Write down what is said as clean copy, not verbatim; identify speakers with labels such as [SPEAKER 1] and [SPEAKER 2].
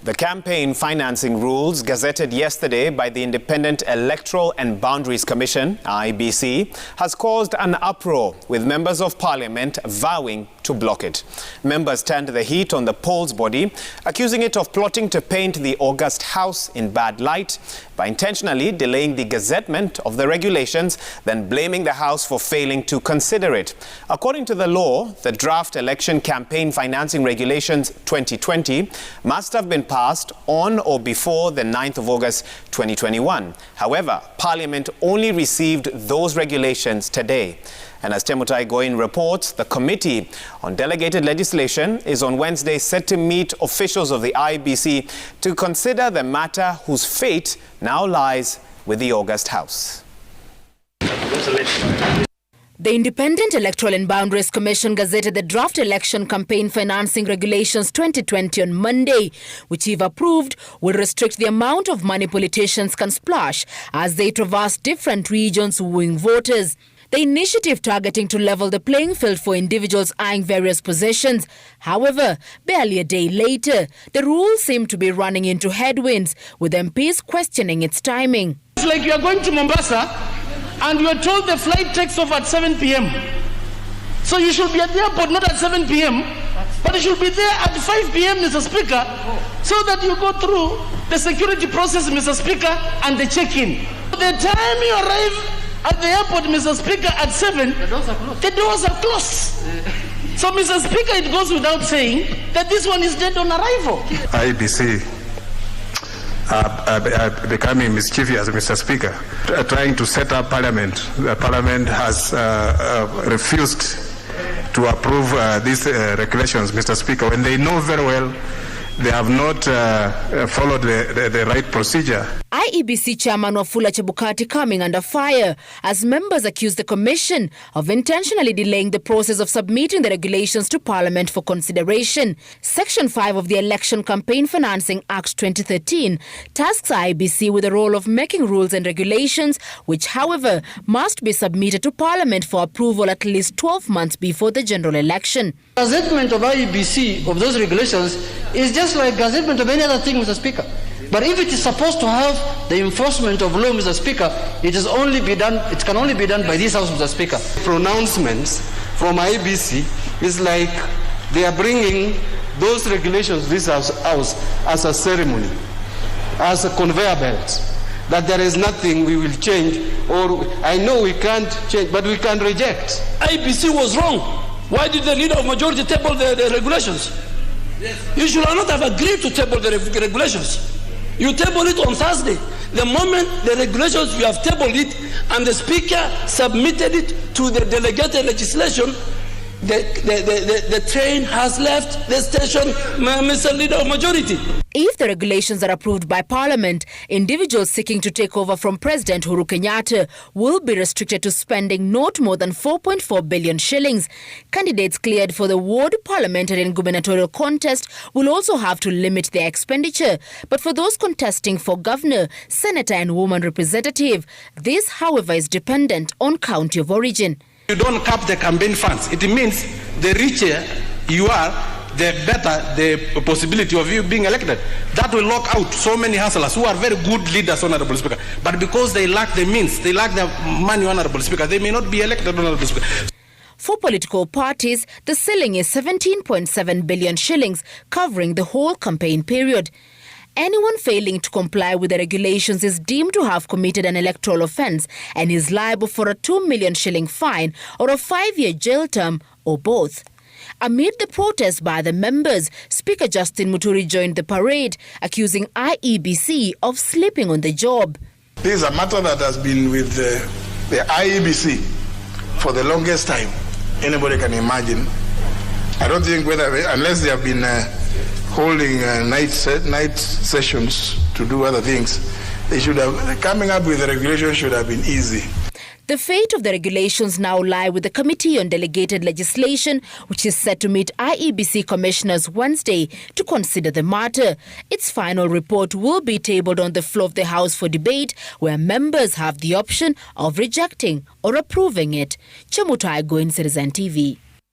[SPEAKER 1] The campaign financing rules gazetted yesterday by the Independent Electoral and Boundaries Commission, IEBC, has caused an uproar, with members of parliament vowing to block it. Members turned the heat on the polls body, accusing it of plotting to paint the august House in bad light by intentionally delaying the gazettement of the regulations, then blaming the House for failing to consider it. According to the law, the draft election campaign financing regulations 2020 must have been passed on or before the 9th of August 2021. However, Parliament only received those regulations today. And as Chemutai Goin reports, the Committee on Delegated Legislation is on Wednesday set to meet officials of the IEBC to consider the matter whose fate now lies with the august House.
[SPEAKER 2] The Independent Electoral and Boundaries Commission gazetted the draft election campaign financing regulations 2020 on Monday, which, if approved, will restrict the amount of money politicians can splash as they traverse different regions wooing voters. The initiative targeting to level the playing field for individuals eyeing various positions. However, barely a day later, the rules seem to be running into headwinds, with MPs questioning its timing.
[SPEAKER 3] It's like you are going to Mombasa and you are told the flight takes off at 7 p.m. So you should be at the airport not at 7 p.m., but you should be there at 5 p.m., Mr. Speaker, so that you go through the security process, Mr. Speaker, and the check-in. By the time you arrive at the airport, Mr. Speaker, at 7, the doors are closed. So, Mr. Speaker, it goes without saying that this one is dead on arrival.
[SPEAKER 4] IEBC becoming mischievous, Mr. Speaker, trying to set up Parliament. The Parliament has refused to approve these regulations, Mr. Speaker, when they know very well they have not followed the right procedure.
[SPEAKER 2] IEBC Chairman Wafula Chebukati coming under fire as members accuse the Commission of intentionally delaying the process of submitting the regulations to Parliament for consideration. Section 5 of the Election Campaign Financing Act 2013 tasks IEBC with the role of making rules and regulations, which, however, must be submitted to Parliament for approval at least 12 months before the general election.
[SPEAKER 5] Gazettement of IEBC of those regulations is just like gazettement of any other thing, Mr. Speaker. But if it is supposed to have the enforcement of law, Mr. Speaker, it can only be done by this House, Mr. Speaker.
[SPEAKER 6] Pronouncements from IEBC is like they are bringing those regulations this house as a ceremony, as a conveyor belt, that there is nothing we will change, or I know we can't change, but we can reject.
[SPEAKER 3] IEBC was wrong. Why did the leader of majority table the regulations? Yes. You should not have agreed to table the regulations. You table it on Thursday. The moment the regulations, you have tabled it, and the Speaker submitted it to the delegated legislation, the train has left the station, Mr. Leader of Majority.
[SPEAKER 2] If the regulations are approved by Parliament, individuals seeking to take over from President Uhuru Kenyatta will be restricted to spending not more than 4.4 billion shillings. Candidates cleared for the ward, parliamentary and gubernatorial contest will also have to limit their expenditure. But for those contesting for governor, senator and woman representative, this, however, is dependent on county of origin.
[SPEAKER 6] You don't cap the campaign funds. It means the richer you are, the better the possibility of you being elected. That will lock out so many hustlers who are very good leaders, Honorable Speaker. But because they lack the means, they lack the money, Honorable Speaker, they may not be elected, Honorable Speaker.
[SPEAKER 2] For political parties, the ceiling is 17.7 billion shillings, covering the whole campaign period. Anyone failing to comply with the regulations is deemed to have committed an electoral offence and is liable for a 2 million shilling fine or a 5-year jail term, or both. Amid the protest by the members, Speaker Justin Muturi joined the parade, accusing IEBC of sleeping on the job.
[SPEAKER 7] This is a matter that has been with the IEBC for the longest time anybody can imagine. I don't think unless they have been holding night sessions to do other things, they should have, coming up with the regulation should have been easy.
[SPEAKER 2] The fate of the regulations now lie with the Committee on Delegated Legislation, which is set to meet IEBC commissioners Wednesday to consider the matter. Its final report will be tabled on the floor of the House for debate, where members have the option of rejecting or approving it. Chemutai Goin, Citizen TV.